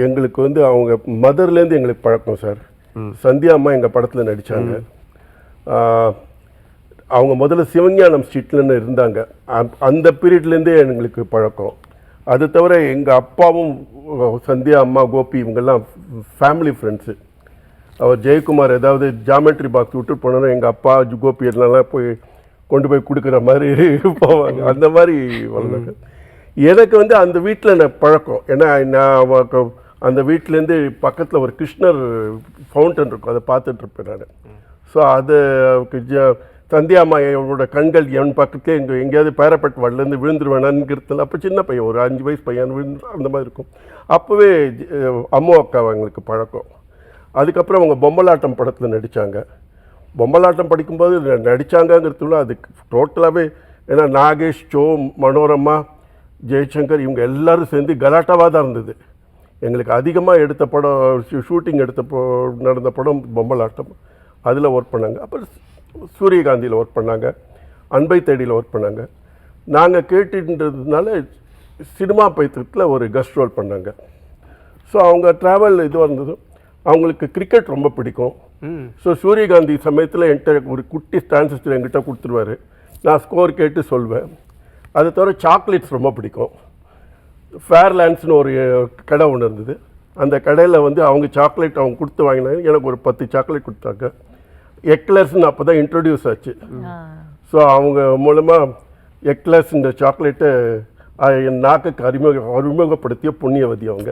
எங்களுக்கு வந்து அவங்க மதர்லேருந்து எங்களுக்கு பழக்கம் சார். சந்தியா அம்மா எங்கள் படத்தில் நடித்தாங்க. அவங்க முதல்ல சிவஞானம் ஸ்ட்ரீட்லன்னு இருந்தாங்க. அந்த பீரியட்லேருந்தே எங்களுக்கு பழக்கம். அது தவிர எங்கள் அப்பாவும் சந்தியா அம்மா கோபி இவங்கெல்லாம் ஃபேமிலி ஃப்ரெண்ட்ஸு. அவர் ஜெயக்குமார் ஏதாவது ஜாமெட்ரி பாக்ஸ் விட்டு போனோன்னா எங்கள் அப்பா கோபி எல்லாம் போய் கொண்டு போய் கொடுக்குற மாதிரி போவாங்க. அந்த மாதிரி வளர்ந்தாங்க. எனக்கு வந்து அந்த வீட்டில் நான் பழக்கம். ஏன்னா நான் அந்த வீட்டிலேருந்து பக்கத்தில் ஒரு கிருஷ்ணர் ஃபவுண்டன் இருக்கும், அதை பார்த்துட்ருப்பேன் நான். ஸோ அது சந்தியா அம்மா என்னோட கண்கள் என் பக்கத்தே எங்கேயாவது பேரப்பட்டு வரலேருந்து விழுந்துருவேனான்ங்கிறதுல அப்போ சின்ன பையன் ஒரு 5 வயசு பையன் விழுந்து அந்த மாதிரி இருக்கும். அப்போவே அம்மா அக்கா எங்களுக்கு பழக்கம். அதுக்கப்புறம் அவங்க பொம்மலாட்டம் படத்தில் நடித்தாங்க. பொம்மலாட்டம் படிக்கும்போது நடித்தாங்கங்கிறதுல அது டோட்டலாகவே ஏன்னா நாகேஷ், சோ, மனோரமா, ஜெய்சங்கர் இவங்க எல்லோரும் சேர்ந்து கலாட்டாவாக தான் இருந்தது. எங்களுக்கு அதிகமாக எடுத்த படம் ஷூட்டிங் நடந்த படம் பொம்மலாட்டம். அதில் ஒர்க் பண்ணாங்க. அப்புறம் சூரியகாந்தியில் ஒர்க் பண்ணாங்க, அன்பை தேடியில் ஒர்க் பண்ணாங்க. நாங்கள் கேட்டுன்றதுனால சினிமா பைத்தியத்தில் ஒரு கெஸ்ட் ரோல் பண்ணாங்க. ஸோ அவங்க ட்ராவல் இதுவாக இருந்தது. அவங்களுக்கு கிரிக்கெட் ரொம்ப பிடிக்கும். ஸோ சூரியகாந்தி சமயத்தில் என்கிட்ட ஒரு குட்டி டிரான்சிஸ்டர் என்கிட்ட கொடுத்துருவார். நான் ஸ்கோர் கேட்டு சொல்வேன். அது தவிர சாக்லேட்ஸ் ரொம்ப பிடிக்கும். ஃபேர்லேண்ட்ஸ்னு ஒரு கடை ஒன்று இருந்தது. அந்த கடையில் வந்து அவங்க சாக்லேட் அவங்க கொடுத்து வாங்கினாங்க. எனக்கு ஒரு 10 சாக்லேட் கொடுத்தாங்க. எக்லர்ஸ்ன்னு அப்போ தான் இன்ட்ரடியூஸ் ஆச்சு. ஸோ அவங்க மூலமாக எக்லர்ஸ் இந்த சாக்லேட்டை என் நாக்குக்கு அறிமுகப்படுத்திய புண்ணியவதி அவங்க.